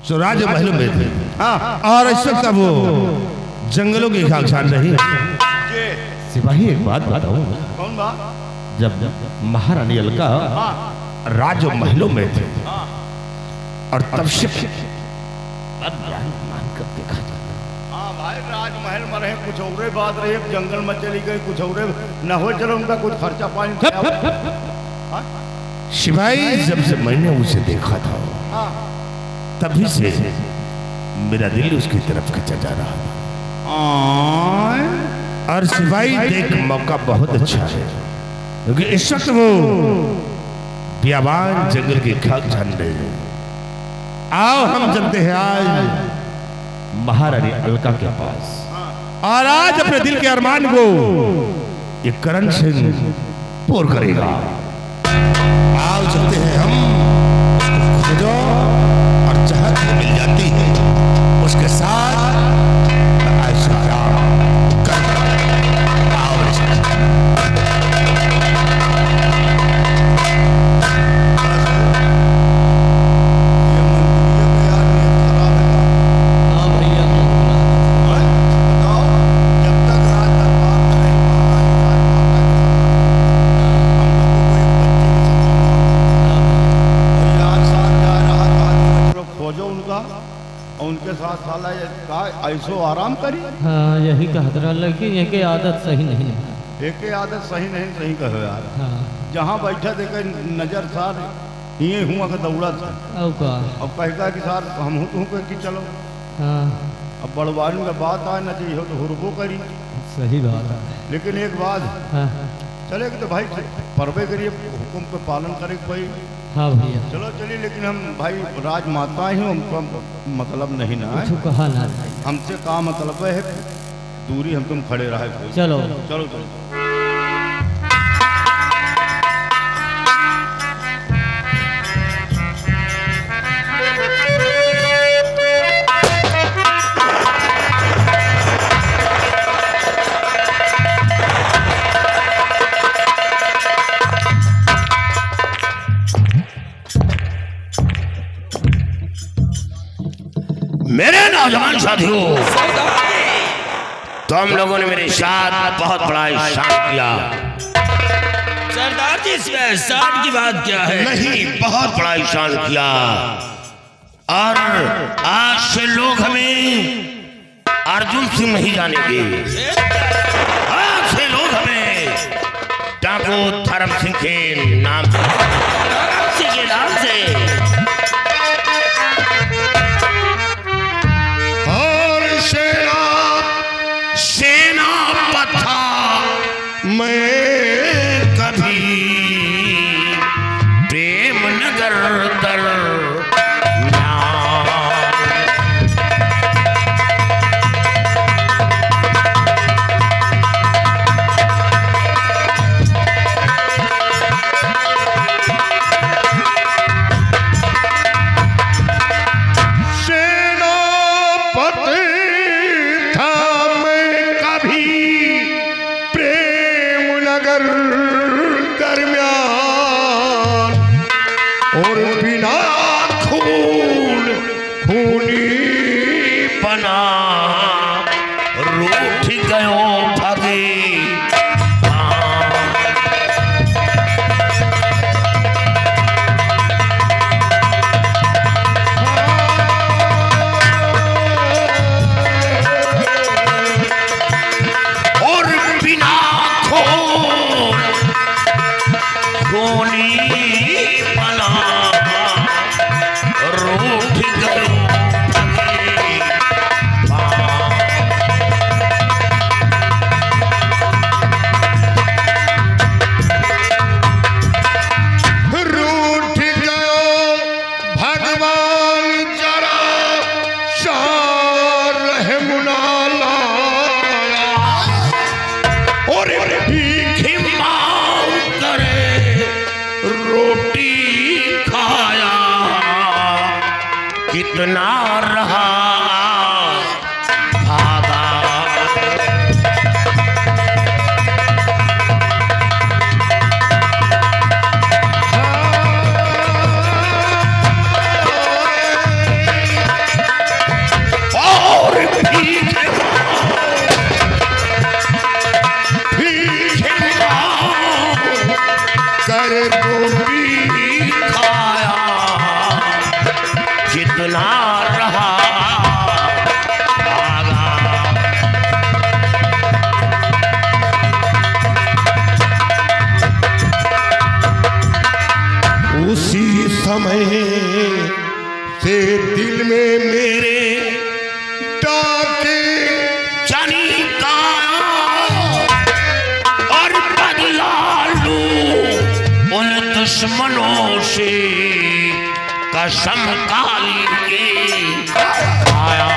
जो राज महलों में थे। और इस वक्त वो जंगलों की खाक छान रही। सिपाही एक बात बताओ, कौन बात? जब महारानी अलका राज महलों में थे और तब से मान कर देखा था। हाँ भाई, राजमहल में रहे कुछ और बात रही, जंगल में चली गई कुछ और न हो, चलो उनका कुछ खर्चा पानी। सिपाही जब से मैंने उसे देखा था तभी से मेरा दिल उसकी तरफ खिंचा जा रहा था। और सिपाही देख मौका बहुत अच्छा है क्योंकि इस वक्त वो बियाबान जंगल की खाक छान रहे हैं। आओ हम चलते हैं आज महारानी अलका के पास और आज अपने दिल के अरमान को ये करण सिंह पूर्ण करेगा। आओ चलते हैं हम, उसको खोजो और जहां से मिल जाती है उसके साथ ऐसो आराम करी। हाँ यही कहता रहा, लेकिन एक आदत सही नहीं है। एक आदत सही नहीं, सही कहो यार। हाँ। जहाँ बैठा देखे नजर सार ये हुआ का दौड़ा था। अब कहता कि सार हम तू कि चलो। हाँ। अब बड़वारी का बात आए ना चाहिए तो हुरबो करी। सही बात है। लेकिन एक बात हाँ। चले तो भाई परवे करिए, हुक्म पे पालन करे भाई। हाँ भैया चलो चलिए, लेकिन हम भाई राजमाता ही हमको मतलब नहीं ना है। कहा ना हमसे का मतलब है, दूरी हम तुम खड़े रहे। चलो चलो चलो। मेरे नौजवान साथियों, तुम लोगों ने मेरे साथ बहुत बड़ा एहसान किया। सरदार जी, इसमें एहसान की बात क्या है? नहीं, बहुत बड़ा एहसान किया और आज से लोग हमें अर्जुन सिंह नहीं जानेंगे। आज से लोग हमें डाकू धर्म सिंह के नाम से मैं कभी प्रेम नगर दर कितना रहा भागा। इतना रहा उसी समय से दिल में मेरे डाके जानी का और बदला लूं उन दुश्मनों से कसम काली के आया।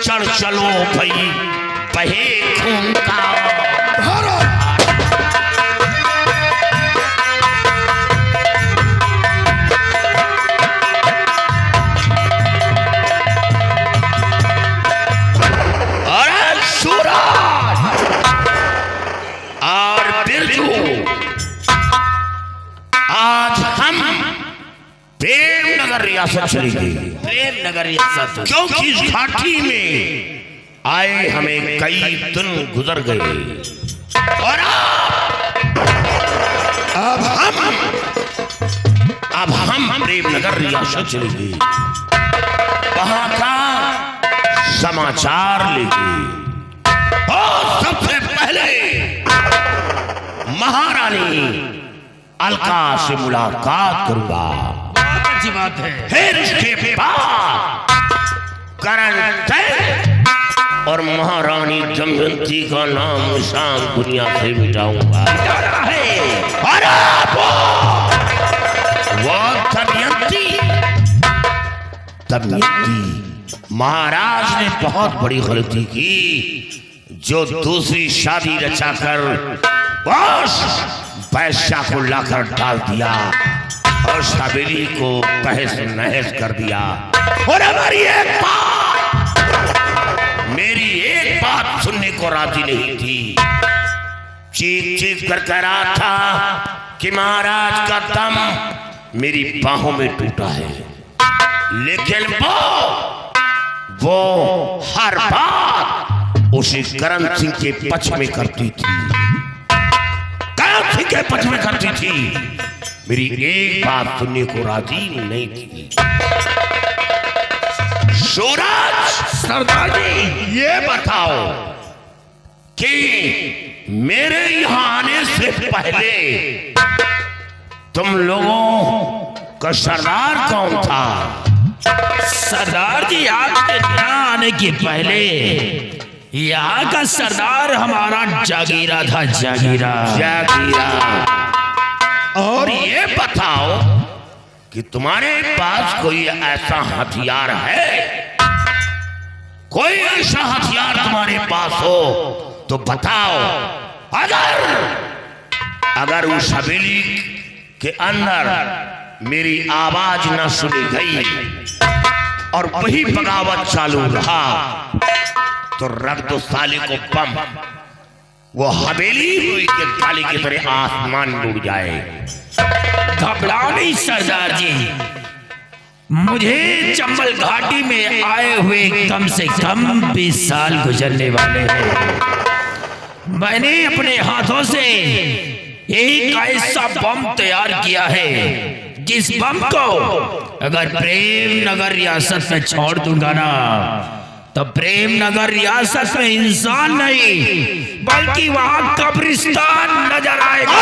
चढ़ चलो भाई बहे खून का अरे सूरज और बिरजू, आज हम प्रेम नगर रियासत चली गई। प्रेम नगर रियासत क्योंकि इस घाटी में आए हमें कई दिन गुजर गए और अब हम प्रेम नगर रियासत चली गई। वहां का समाचार लेके और सबसे पहले महारानी अलका से मुलाकात करूंगा। अच्छी बात है। फिर इसके बाद करण और महारानी दमयंती का नाम निशान दुनिया से मिटाऊंगा। अरे वो दमयंती महाराज ने बहुत बड़ी गलती की, जो दूसरी शादी रचाकर वैश्या को लाकर डाल दिया और सबेली को तहस नहस कर दिया। और मेरी एक बात सुनने को राजी नहीं थी। चीख चीख कर कह रहा था कि महाराज का दम मेरी बाहों में टूटा है, लेकिन वो हर बात उसी करण सिंह के पक्ष में करती थी। करण सिंह के पक्ष में करती थी, मेरी एक बात सुनने को राजी नहीं थी। सूरज सरदार जी, ये बताओ कि मेरे यहां आने से पहले तुम लोगों का सरदार कौन था? सरदार जी, आपके यहाँ आने के पहले यहाँ का सरदार हमारा जागीरा था। जागीरा। और ये बताओ कि तुम्हारे पास कोई ऐसा हथियार है? कोई ऐसा हथियार तुम्हारे पास हो तो बताओ। अगर उस हवेली के अंदर मेरी आवाज न सुनी गई और वही बगावत चालू रहा तो रख दो साले को बम। वो हवेली हुई के ताली की तरह आसमान डूब जाए। घबराओ नहीं सरदार जी, मुझे चंबल घाटी में आए हुए कम से कम 20 साल गुजरने वाले हैं। मैंने अपने हाथों से एक ऐसा बम तैयार किया है, जिस बम को अगर प्रेम नगर रियासत में छोड़ दूंगा ना, तो प्रेम नगर रियासत में इंसान नहीं बल्कि वहां कब्रिस्तान नजर आएगा।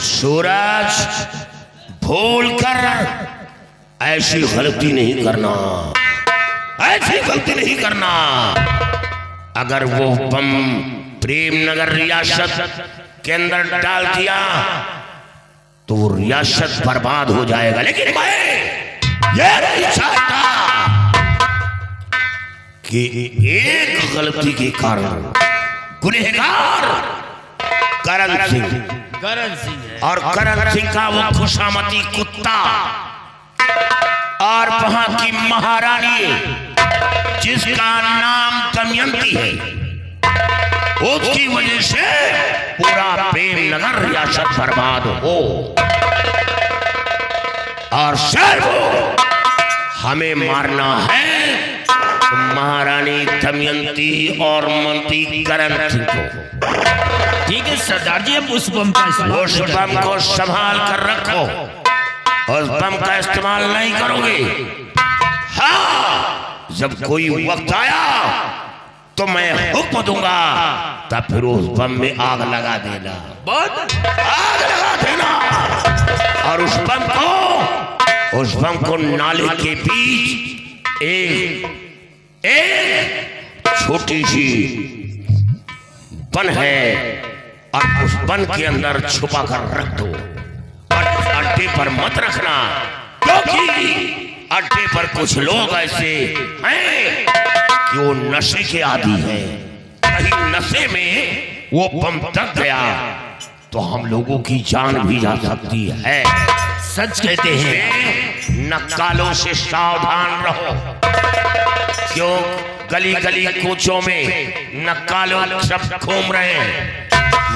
सूरज, भूल कर ऐसी गलती नहीं करना, ऐसी गलती नहीं करना। अगर वो बम प्रेम नगर रियासत के अंदर डाल दिया तो वो रियासत बर्बाद हो जाएगा। लेकिन मैं ये नहीं चाहता कि एक गलती के कारण गुनहगार करण सिंह और करण सिंह का वो खुशामती कुत्ता और वहां की महारानी जिसका नाम दमयंती है, उसकी वजह से पूरा प्रेम नगर रियासत बर्बाद हो और सिर्फ हमें मारना है तो महारानी दमयंती और मंत्री करण सिंह को। ठीक है सरदार जी, अब उस बम को संभाल कर रखो, उस बम का इस्तेमाल नहीं करोगे। हाँ, जब कोई वक्त आया तो मैं हुक्म दूंगा, तब फिर उस बम में आग लगा देना, आग लगा देना और उस बम को नाले के बीच एक छोटी सी बन है और उस बन के अंदर छुपा कर रख दो। अड्डे पर मत रखना, क्योंकि अड्डे पर कुछ लोग ऐसे हैं कि वो नशे के आदी हैं। कहीं नशे में वो बम दब गया तो हम लोगों की जान भी जा सकती है। सच कहते हैं, नक्कालों से सावधान रहो, क्यों गली गली कूचों में नक्कालों सब घूम रहे हैं,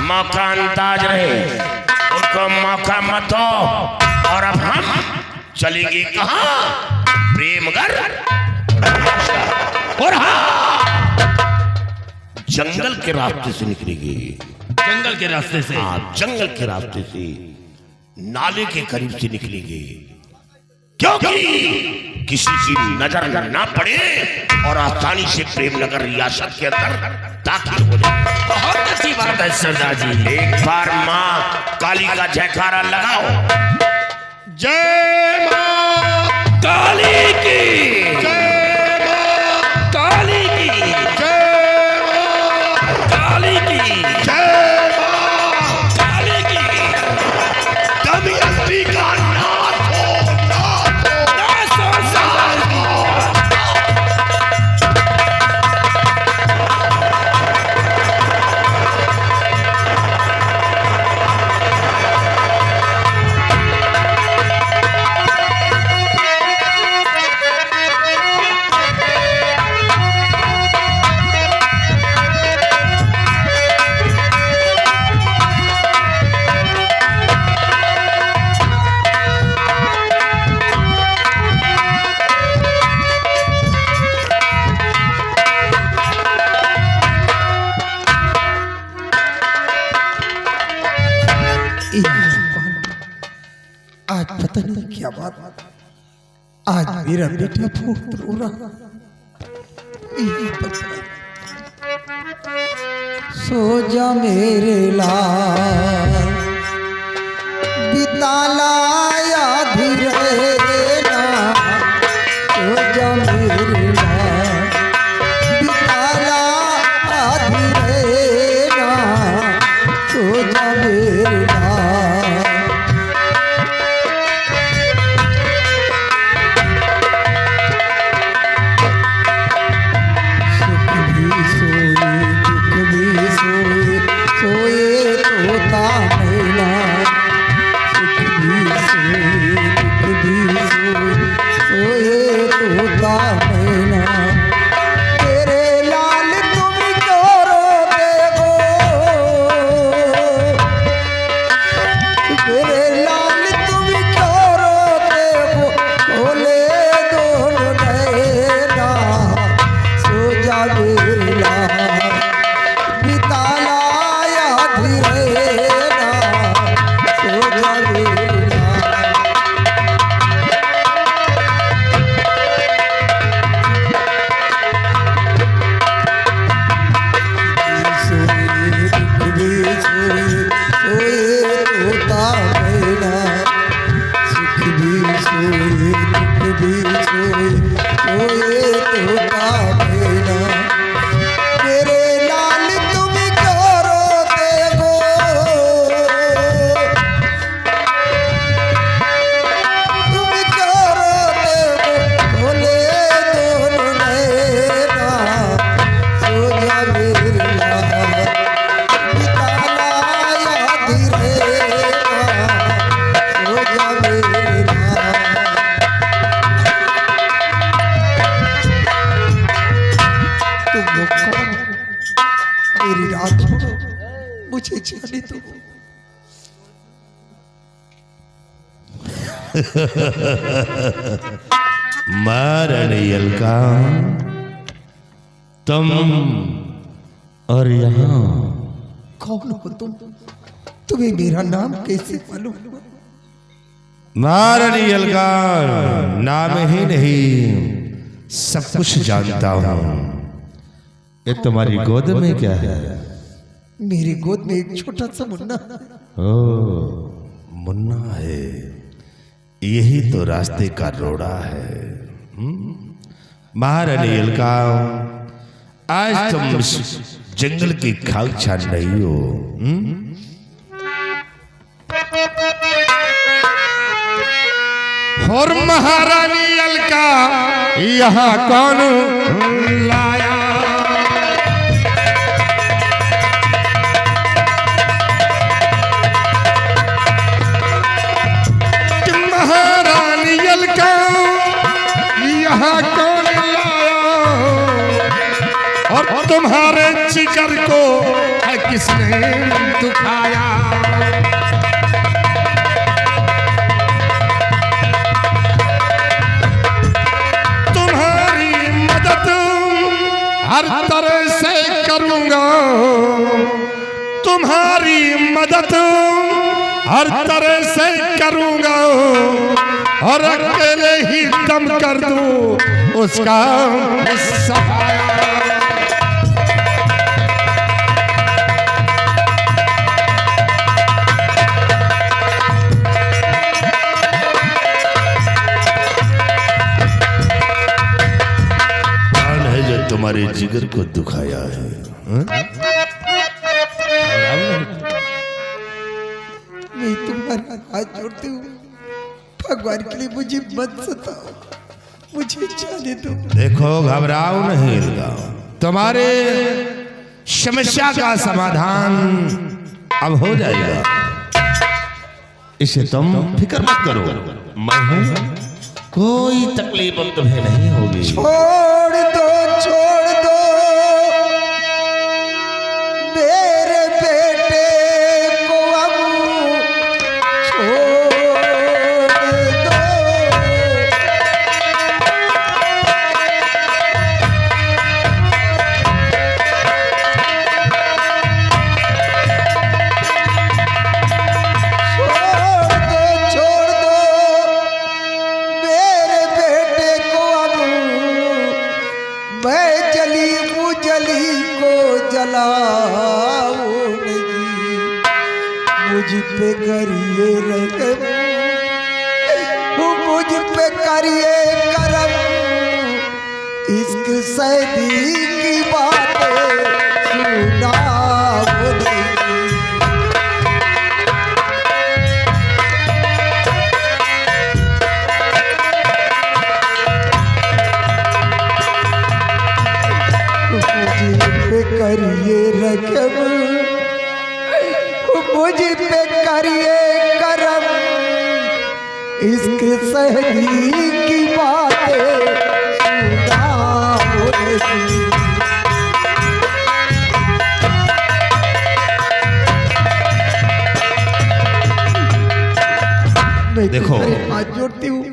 मौका अंदाज रहे, उनको मौका मत दो। और अब हम चलेंगे कहां? प्रेमगढ़ और हाँ, जंगल के रास्ते से निकलेंगे। जंगल के रास्ते से? हाँ, जंगल के रास्ते से, नाले के करीब से निकलेंगे, क्योंकि किसी की नजर ना पड़े और आसानी से प्रेमनगर रियासत के अंदर दाखिल हो जाए। बहुत अच्छी बात है सरदार जी। एक बार माँ काली का जयकारा लगाओ। जय मां काली की, जय मां काली की, जय मां काली की, जय मां काली की। दमयंती का नाथ हो, नाथ हो, सरदार जी। आज पता नहीं क्या बात, आज मेरा बेटा बहुत रो रहा। सो जा मेरे लाल, बिता लाया धीरे ना। सो जा मेरे लाल, बिता लाया धीरे ना। सो जा मेरे लाल। सोए तोता मैना, सुख भी मेरी रात छोड़ो, मुझे जाने दो। मारनियल का तुम और यहाँ कौन हो तुम? तुम्हें मेरा नाम कैसे मालूम? मारनियल का नाम ही नहीं सब कुछ जानता हूँ। ये तुम्हारी गोद में क्या है? मेरी गोद में एक छोटा सा मुन्ना। ओ मुन्ना है, यही तो रास्ते का रोड़ा है। महारानी अलका, आज तुम जंगल की खाक छान रही हो। और महारानी अलका यहाँ कौन लाया? महारानी अलका यहाँ कौन लाया? और तुम्हारे जिगर को है किसने दुखाया? तुम्हारी मदद हर तरह से करूंगा, तुम्हारी मदद हर तरह से करूंगा, और अकेले ही दम कर दूं उसका सफाया। कौन है जो तुम्हारे जिगर को दुखाया है? मैं तुम्हारा हाथ जोड़ती हूँ, भगवान के लिए मुझे मत सताओ, मुझे जाने दो। देखो घबराओ नहीं अलका, तुम्हारे समस्या का समाधान अब हो जाएगा, इसे तुम फिक्र मत करो। मैं हूं, कोई तकलीफ अब तुम्हें नहीं होगी। छोड़ दो मेरे बेटे को, अब छोड़ दो। छोड़ दो मेरे बेटे को, अब मैं जली मुझली को जलाऊं नहीं। मुझ पे करिए रहम, मुझ पे करिए करम, इश्क सैदी की बातें सुनाओ नहीं। करिए रकम, मुझ पे करिए करम, इश्क सहदी की बातें सुनाओ नहीं। देखो हाथ जोड़ती हूँ,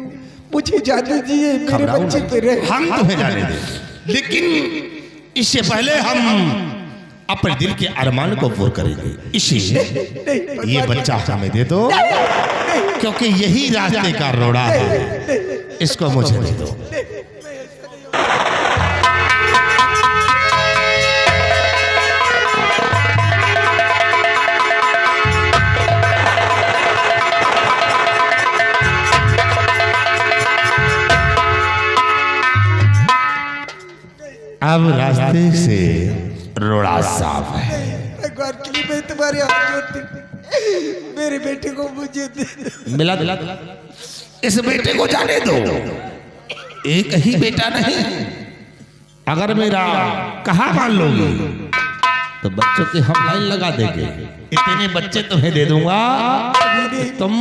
मुझे जाने दीजिए, मेरे बच्चे पे रहे। हम तुम्हें जाने दें, लेकिन इससे पहले हम अपने दिल के अरमान को पूरा करेंगे। इसीलिए ये बच्चा हमें दे दो, क्योंकि यही रास्ते का रोड़ा है, इसको मुझे दे दो। अब रास्ते से रोड़ा साफ है। भगवान के लिए मैं तुम्हारे हाथ जोड़ती हूँ, मेरे बेटे को मुझे दे दो। मिला इस बेटे को जाने दो, एक ही बेटा नहीं, अगर मेरा कहा मान लोगे तो बच्चों की हम लाइन लगा देंगे। इतने बच्चे तुम्हें दे दूंगा, तुम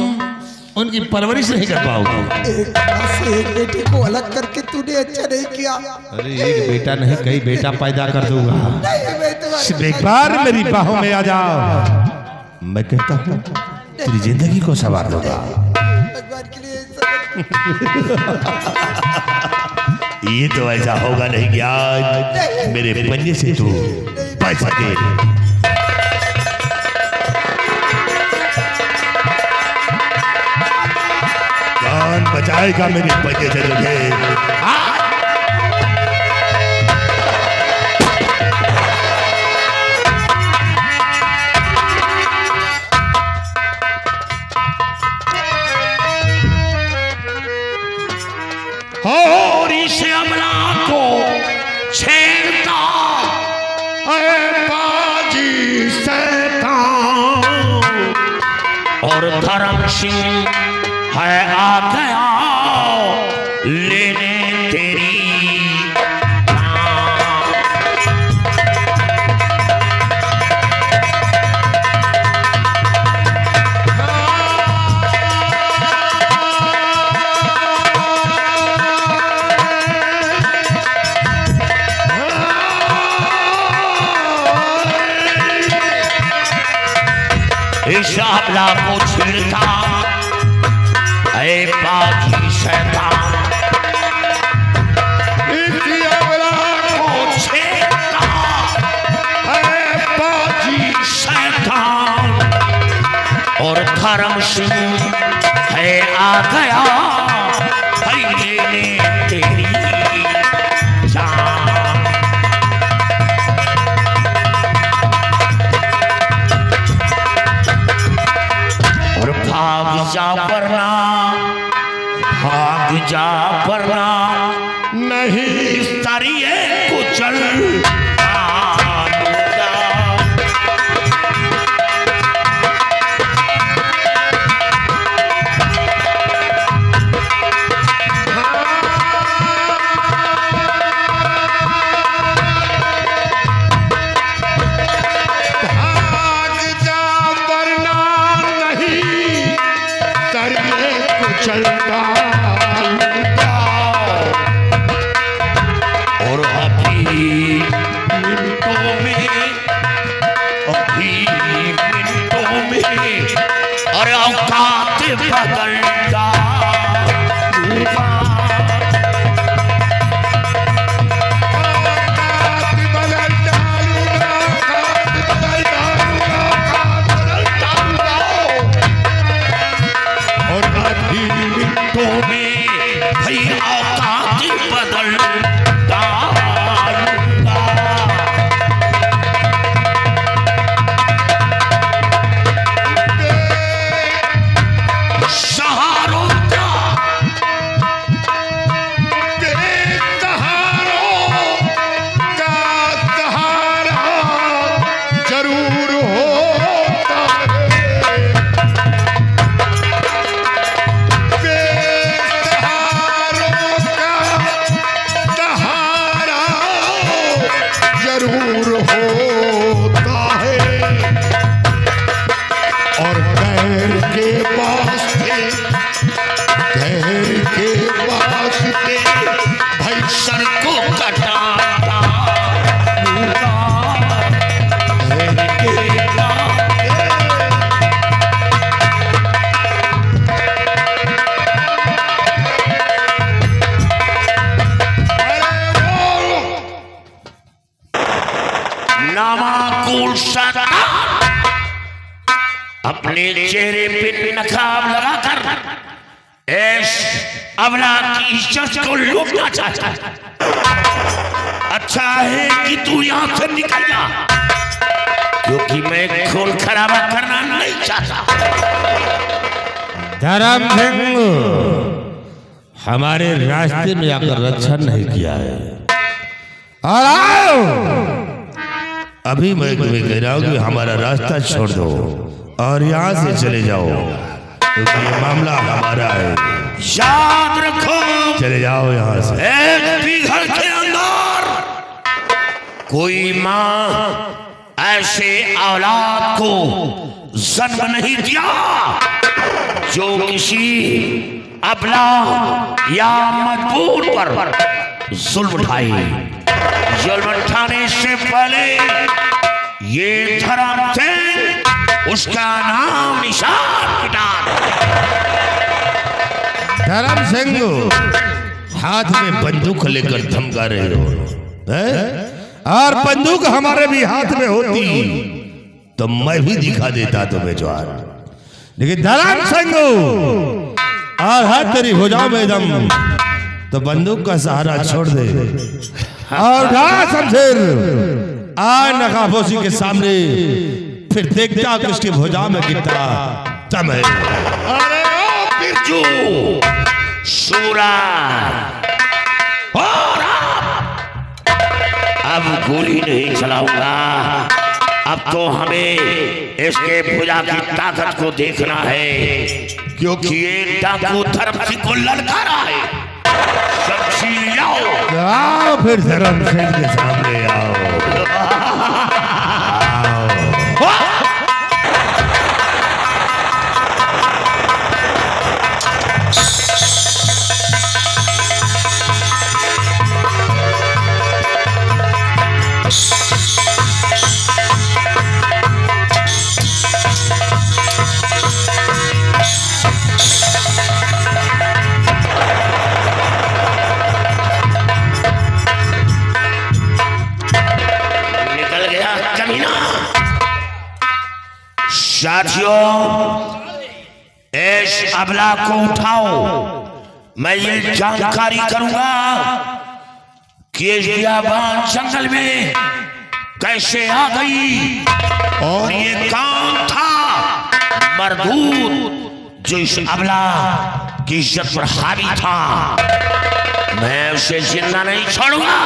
उनकी परवरिश नहीं कर पाओगे। एक माँ से एक बेटी को अलग करके तूने अच्छा नहीं किया। अरे एक बेटा नहीं कई बेटा पैदा कर दूंगा। नहीं मैं तुम्हारा सिर्फ एक बार मेरी बाहों में आ जाओ, मैं कहता हूँ तेरी जिंदगी को संवार दूंगा। भगवान के लिए ये तो ऐसा होगा नहीं कि आज मेरे पंजे से तू बच सके। कौन बचाएगा मेरे पंजे से तुझे? और इस अमला को छेड़ता बाजी शैतान और धर्म सिंह है आ गया लेने तेरी इस हमला को छिड़ता है बाजी शैतान, इस हमला को छिड़ता है बाजी शैतान और धर्म सिंह है आ गया है लेने तेरी जान। भाग जा वरना नहीं सरिये कुचल डालूंगा। भाग जा वरना नहीं सरिये कुचलता और अभी मिनटों में और औकात बदल अपने चेहरे पे नकाब लगाकर ऐश अवला की इज्जत को लूटना चाहता है। अच्छा है कि तू यहां से निकल जा, क्योंकि मैं खून खराबा करना नहीं चाहता। धर्म सिंह हमारे रास्ते में आकर रक्षा नहीं किया है और आओ अभी मैं तुम्हें कह रहा हूं कि हमारा रास्ता छोड़ दो और यहाँ से चले जाओ, क्योंकि ये मामला हमारा है। याद रखो, चले जाओ यहाँ से। एक भी घर के अंदर कोई माँ ऐसे औलाद को जन्म नहीं दिया जो किसी अबला या मजबूर पर जुल्म उठाए, जुल्म उठाने से पहले ये धर्म से उसका नाम निशान मिटा। धर्म सिंह हाथ में बंदूक लेकर धमका रहे हो, और बंदूक हमारे भी हाथ में होती तो मैं भी दिखा देता तुम्हें जवान। लेकिन धर्म सिंह और हाथ तेरी भुजाओं में दम, तो बंदूक का सहारा छोड़ दे और उठा शमशीर, आ नकाबपोशी के सामने, फिर देखता कि उसकी भुजाओं में कितना दम है। अरे ओ बिरजू सूरा, और अब गोली नहीं चलाऊंगा, अब तो हमें इसके भुजा की ताकत को देखना है, क्योंकि ये डाकू धर्म सिंह को ललकारा है। शमशीर आओ फिर धर्म सिंह के सामने आओ। साथियों, इस अबला को उठाओ, मैं ये जानकारी करूंगा कि ये बियाबान जंगल में कैसे आ गई, और ये कौन था मरदूद जो इस अबला की इज्जत पर हावी था। मैं उसे जिंदा नहीं छोड़ूंगा।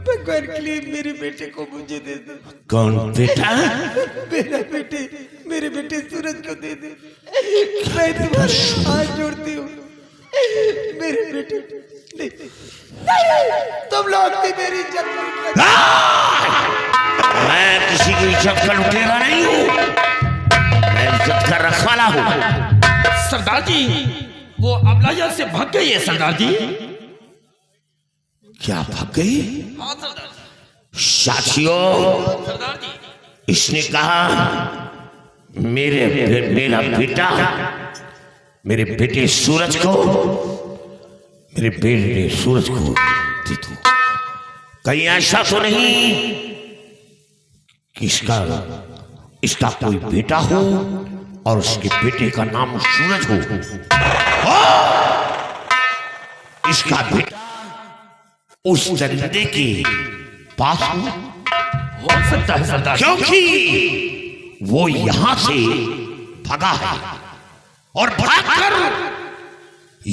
भगवान के लिए मेरे बेटे को मुझे दे दो। कौन बेटा? मेरे बेटे सूरज को दे दे। मैं तुम्हारे हाथ जोड़ती हूँ, मेरे बेटे नहीं, तुम लोग भी मेरी इज्जत कर। मैं किसी की इज्जत का लुटेरा नहीं हूँ, मैं इज्जत का रखवाला हूँ। सरदार जी, वो अबला यहाँ से भाग गई है सरदार जी। क्या भाग गई? हाँ सरदार जी। साथियों, सरदार जी, इसने कहा मेरा बेटा, मेरे बेटे सूरज को, मेरे बेटे सूरज को दे दो। कहीं ऐसा तो नहीं कि इसका कोई बेटा हो और उसके बेटे का नाम सूरज हो। इसका बेटा उस दरिंदे के पास हो सकता है सरदार, क्योंकि वो यहां से भागा है और भागकर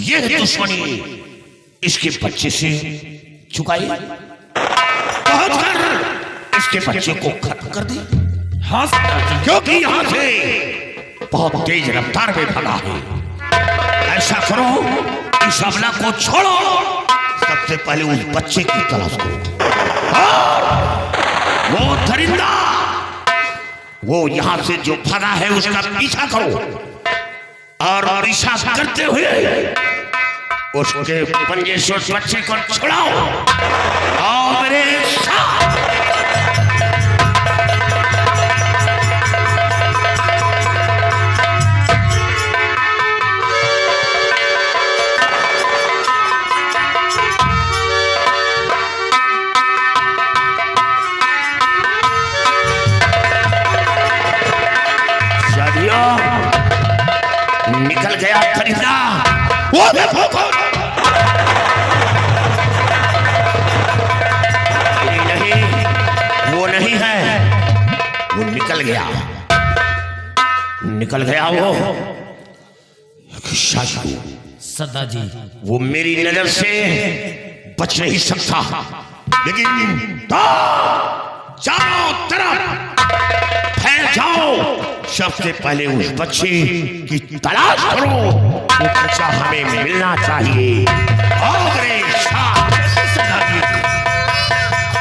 यह दुश्मनी इसके बच्चे से चुकाई, पहुंचकर इसके बच्चे को खत्म कर दी। हाँ सरदार जी, क्योंकि यहां से बहुत तेज रफ्तार में भागा है। ऐसा करो, इस अबला को छोड़ो, सबसे पहले उस बच्चे की तलाश करो, और वो दरिंदा, वो यहां से जो भागा है उसका पीछा करो, और पीछा करते हुए उसके पंजे से उस बच्चे को छुड़ाओ और मेरे साथ। निकल गया दरिंदा, वो नहीं, वो नहीं है, वो निकल गया वो। शाशु, सरदार जी, वो मेरी नजर से बच नहीं सकता, लेकिन चारों तरफ फैल जाओ, सबसे पहले उस बच्चे की तलाश करो, वो बच्चा हमें मिलना चाहिए। और